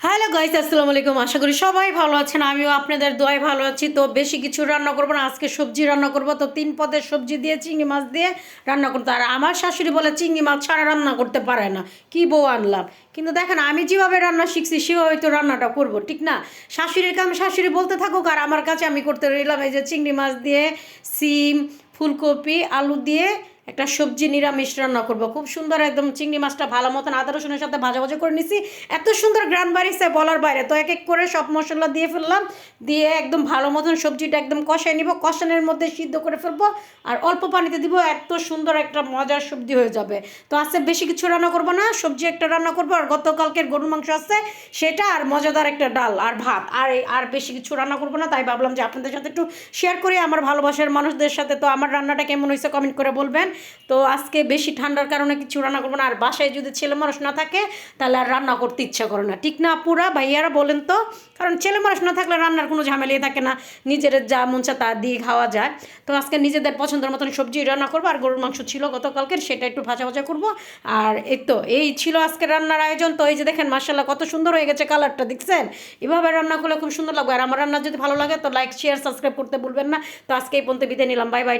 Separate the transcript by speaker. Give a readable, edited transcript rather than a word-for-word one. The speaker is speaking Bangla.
Speaker 1: হ্যালো গাইস, আসসালামু আলাইকুম। আশা করি সবাই ভালো আছেন, আমিও আপনাদের দোয়ায় ভালো আছি। তো বেশি কিছু রান্না করবো না, আজকে সবজি রান্না করবো। তো 3 পদের সবজি দিয়ে চিংড়ি মাছ দিয়ে রান্না করতে। আর আমার শাশুড়ি বলে চিংড়ি মাছ ছাড়া রান্না করতে পারে না, কি বউ আনলাম। কিন্তু দেখেন আমি যেভাবে রান্না শিখছি সেভাবে তো রান্নাটা করবো, ঠিক না? শাশুড়ির কাম শাশুড়ি বলতে থাকুক, আর আমার কাছে আমি করতে রইলাম। এই যে চিংড়ি মাছ দিয়ে সিম, ফুলকপি, আলু দিয়ে একটা সবজি নিরামিষ রান্না করবো। খুব সুন্দর একদম চিংড়ি মাছটা ভালো মতন আদা রসুনের সাথে ভাজা ভাজা করে নিছি। এত সুন্দর গ্রান বাড়িছে বলার বাইরে। তো এক এক করে সব মশলা দিয়ে ফেললাম, দিয়ে একদম ভালো মতন সবজিটা একদম কষাই নিব, কষানোর মধ্যে সিদ্ধ করে ফেলবো আর অল্প পানিতে দিব। এত সুন্দর একটা মজার সবজি হয়ে যাবে। তো আজকে বেশি কিছু রান্না করবো না, সবজি একটা রান্না করবো, আর গতকালকের গরুর মাংস আছে সেটা, আর মজাদার একটা ডাল আর ভাত। আর বেশি কিছু রান্না করবো না, তাই ভাবলাম যে আপনাদের সাথে একটু শেয়ার করি আমার ভালোবাসার মানুষদের সাথে। তো আমার রান্নাটা কেমন হয়েছে কমেন্ট করে বলবেন। তো আজকে বেশি ঠান্ডার কারণে কিছু রান্না করবো না, আর বাসায় যদি ছেলে মানুষ না থাকে তাহলে আর রান্না করতে ইচ্ছা করে না, ঠিক না পুরা ভাইয়ারা বলেন তো? কারণ ছেলে মানুষ না থাকলে রান্নার কোনো ঝামেলাই থাকে না, নিজের যা মন চায় তা দিয়ে খাওয়া যায়। তো আজকে নিজেদের পছন্দের মতন সবজি রান্না করবো, আর গরুর মাংস ছিল গতকালকের, সেটা একটু ভাজা ভাজা করবো। আর এই ছিল আজকে রান্নার আয়োজন। তো এই যে দেখেন মাশাআল্লাহ কত সুন্দর হয়ে গেছে, কালারটা দেখছেন? এভাবে রান্না করলে খুব সুন্দর লাগবে। আর আমার রান্না যদি ভালো লাগে তো লাইক শেয়ার সাবস্ক্রাইব করতে ভুলবেন না। তো আজকে এই পর্যন্ত বিদায় নিলাম, বাই বাই।